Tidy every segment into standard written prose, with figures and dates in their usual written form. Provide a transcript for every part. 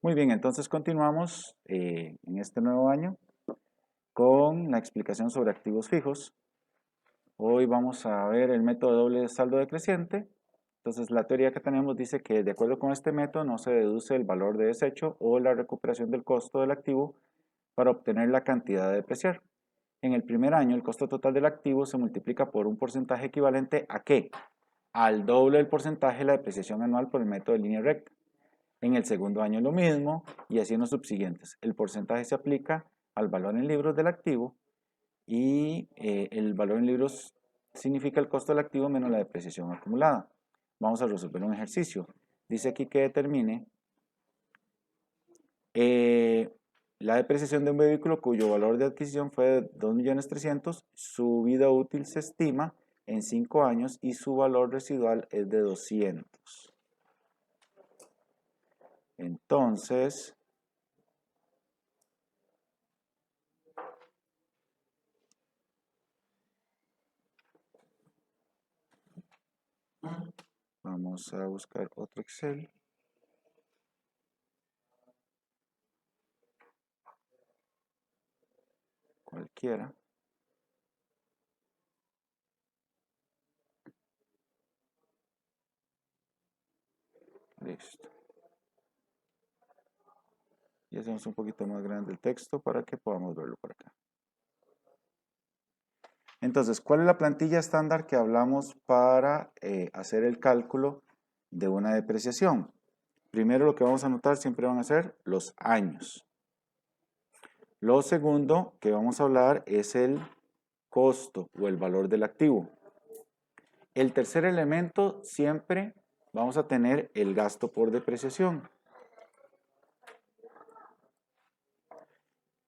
Muy bien, entonces continuamos en este nuevo año con la explicación sobre activos fijos. Hoy vamos a ver el método de doble saldo decreciente. Entonces la teoría que tenemos dice que de acuerdo con este método no se deduce el valor de desecho o la recuperación del costo del activo para obtener la cantidad de depreciar. En el primer año el costo total del activo se multiplica por un porcentaje equivalente ¿a qué? Al doble del porcentaje de la depreciación anual por el método de línea recta. En el segundo año lo mismo y así en los subsiguientes. El porcentaje se aplica al valor en libros del activo y el valor en libros significa el costo del activo menos la depreciación acumulada. Vamos a resolver un ejercicio. Dice aquí que determine la depreciación de un vehículo cuyo valor de adquisición fue de 2.300.000, su vida útil se estima en 5 años y su valor residual es de 200. Entonces, vamos a buscar otro Excel. Cualquiera. Listo. Y hacemos un poquito más grande el texto para que podamos verlo por acá. Entonces, ¿cuál es la plantilla estándar que hablamos para hacer el cálculo de una depreciación? Primero lo que vamos a anotar siempre van a ser los años. Lo segundo que vamos a hablar es el costo o el valor del activo. El tercer elemento siempre vamos a tener el gasto por depreciación.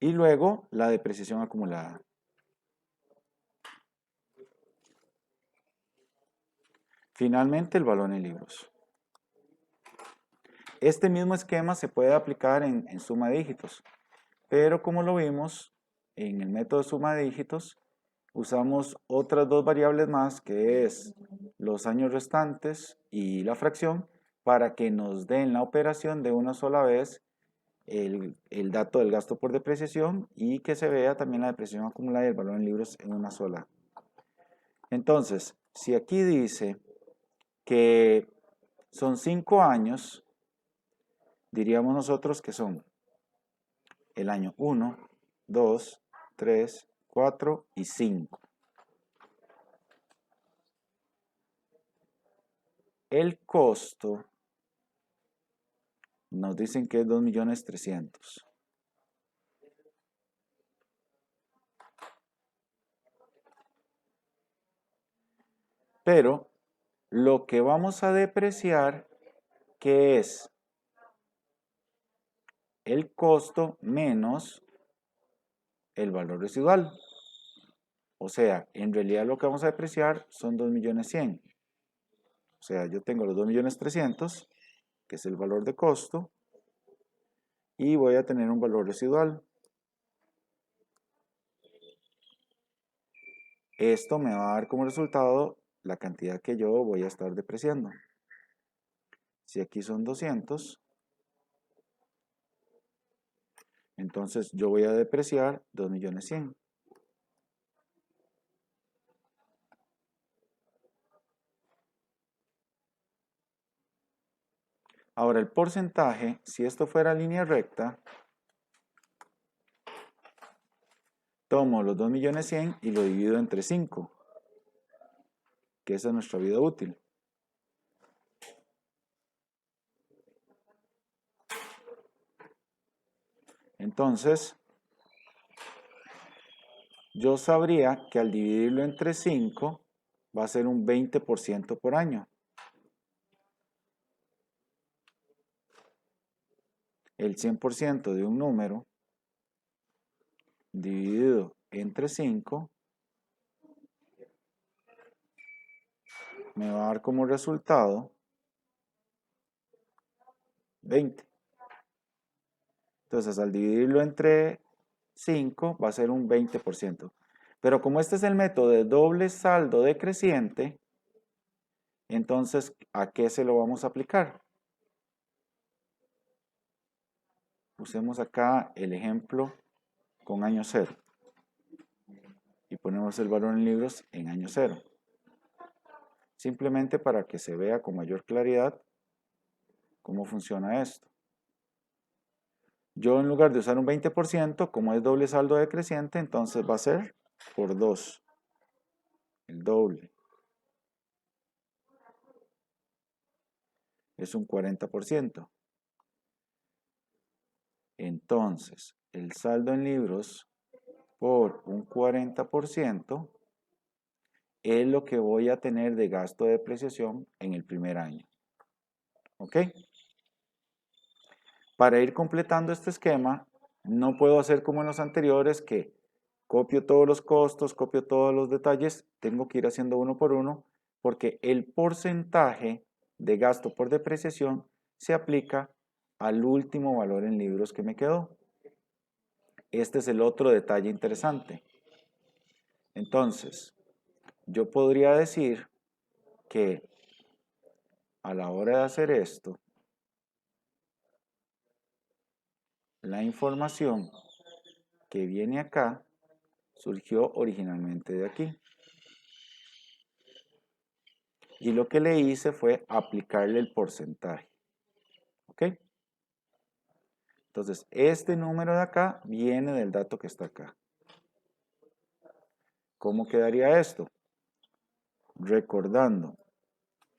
Y luego la depreciación acumulada. Finalmente el valor en libros. Este mismo esquema se puede aplicar en suma de dígitos, pero como lo vimos en el método de suma de dígitos, usamos otras dos variables más, que es los años restantes y la fracción, para que nos den la operación de una sola vez el dato del gasto por depreciación y que se vea también la depreciación acumulada y el valor en libros en una sola. Entonces, si aquí dice que son 5 años, diríamos nosotros que son el año 1, 2, 3, 4 y 5. El costo nos dicen que es 2.300.000. Pero lo que vamos a depreciar, que es el costo menos el valor residual. O sea, en realidad lo que vamos a depreciar son 2.100.000. O sea, yo tengo los 2.300.000, que es el valor de costo, y voy a tener un valor residual. Esto me va a dar como resultado la cantidad que yo voy a estar depreciando. Si aquí son 200, entonces yo voy a depreciar 2.100.000. Ahora el porcentaje, si esto fuera línea recta, tomo los 2.100.000 y lo divido entre 5, que esa es nuestra vida útil. Entonces, yo sabría que al dividirlo entre 5 va a ser un 20% por año. El 100% de un número dividido entre 5 me va a dar como resultado 20. Entonces, al dividirlo entre 5 va a ser un 20%. Pero como este es el método de doble saldo decreciente, entonces, ¿a qué se lo vamos a aplicar? usemos acá el ejemplo con año 0. Y ponemos el valor en libros en año 0. Simplemente para que se vea con mayor claridad cómo funciona esto. Yo en lugar de usar un 20%, como es doble saldo decreciente, entonces va a ser por 2. El doble. Es un 40%. Entonces, el saldo en libros por un 40% es lo que voy a tener de gasto de depreciación en el primer año. ¿Ok? Para ir completando este esquema, no puedo hacer como en los anteriores que copio todos los costos, copio todos los detalles, tengo que ir haciendo uno por uno porque el porcentaje de gasto por depreciación se aplica al último valor en libros que me quedó. Este es el otro detalle interesante. Entonces, yo podría decir que a la hora de hacer esto, la información que viene acá surgió originalmente de aquí. Y lo que le hice fue aplicarle el porcentaje. ¿Ok? Entonces, este número de acá viene del dato que está acá. ¿Cómo quedaría esto? Recordando,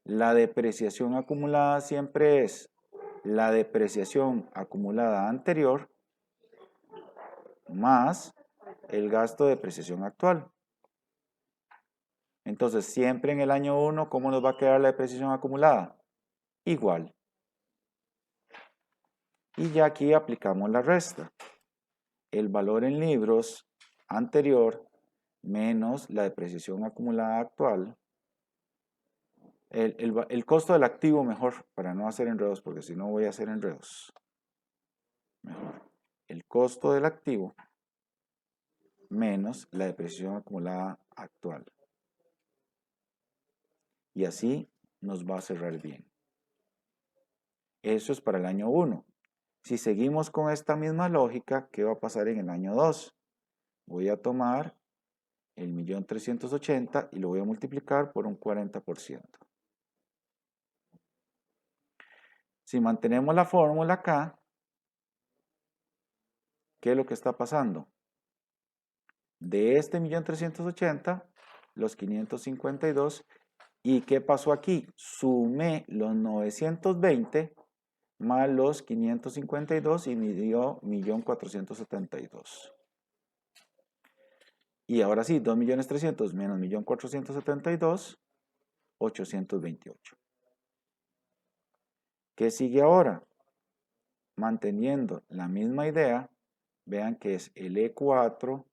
la depreciación acumulada siempre es la depreciación acumulada anterior más el gasto de depreciación actual. Entonces, siempre en el año 1, ¿cómo nos va a quedar la depreciación acumulada? Igual. Y ya aquí aplicamos la resta. El valor en libros anterior menos la depreciación acumulada actual. El costo del activo mejor, para no hacer enredos, porque si no voy a hacer enredos. Mejor. El costo del activo menos la depreciación acumulada actual. Y así nos va a cerrar bien. Eso es para el año 1. Si seguimos con esta misma lógica, ¿qué va a pasar en el año 2? Voy a tomar el 1.380.000 y lo voy a multiplicar por un 40%. Si mantenemos la fórmula acá, ¿qué es lo que está pasando? De este 1.380.000, los 552, ¿y qué pasó aquí? Sumé los 920 más los 552 y me dio 1.472.000. Y ahora sí, 2.300.000 menos 1.472.000, 828. ¿Qué sigue ahora? Manteniendo la misma idea, vean que es el E4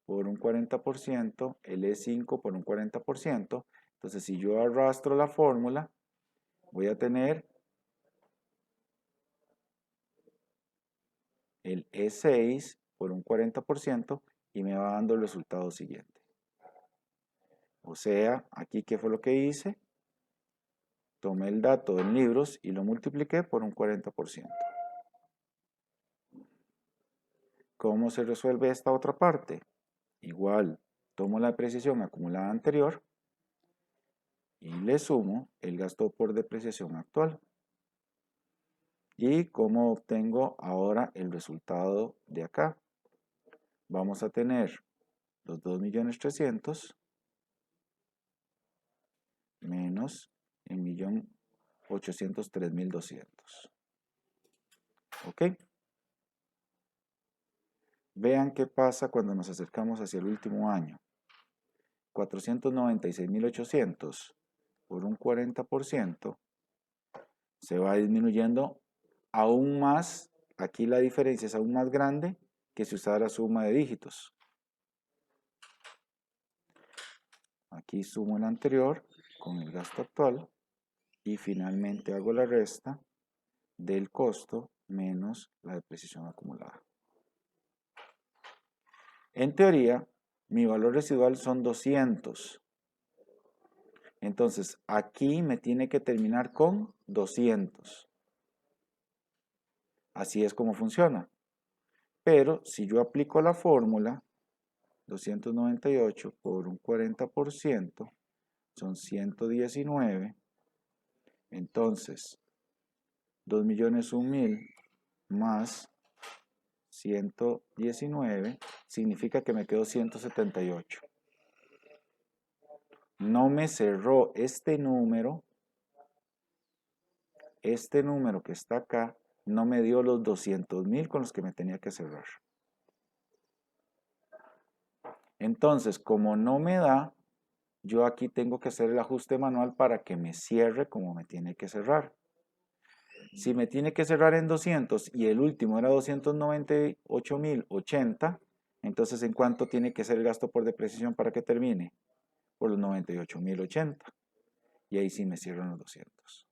por un 40%, el E5 por un 40%. Entonces, si yo arrastro la fórmula, voy a tener el E6 por un 40% y me va dando el resultado siguiente. O sea, aquí, ¿qué fue lo que hice? Tomé el dato en libros y lo multipliqué por un 40%. ¿Cómo se resuelve esta otra parte? Igual, tomo la depreciación acumulada anterior y le sumo el gasto por depreciación actual. ¿Y cómo obtengo ahora el resultado de acá? Vamos a tener los 2.300.000 menos el 1.803.200. ¿Ok? Vean qué pasa cuando nos acercamos hacia el último año. 496.800 por un 40% se va disminuyendo aún más. Aquí la diferencia es aún más grande que si usara suma de dígitos. Aquí sumo el anterior con el gasto actual y finalmente hago la resta del costo menos la depreciación acumulada. En teoría, mi valor residual son 200. Entonces, aquí me tiene que terminar con 200. Así es como funciona. Pero si yo aplico la fórmula, 298 por un 40% son 119. Entonces, 2.001.000 más 119 significa que me quedó 178. No me cerró este número que está acá, no me dio los 200.000 con los que me tenía que cerrar. Entonces, como no me da, yo aquí tengo que hacer el ajuste manual para que me cierre como me tiene que cerrar. Si me tiene que cerrar en 200 y el último era 298.080, entonces ¿en cuánto tiene que ser el gasto por depreciación para que termine? Por los 98.080. Y ahí sí me cierran los 200.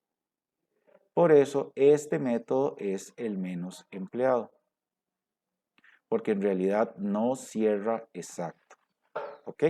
Por eso este método es el menos empleado. Porque en realidad no cierra exacto. ¿Ok?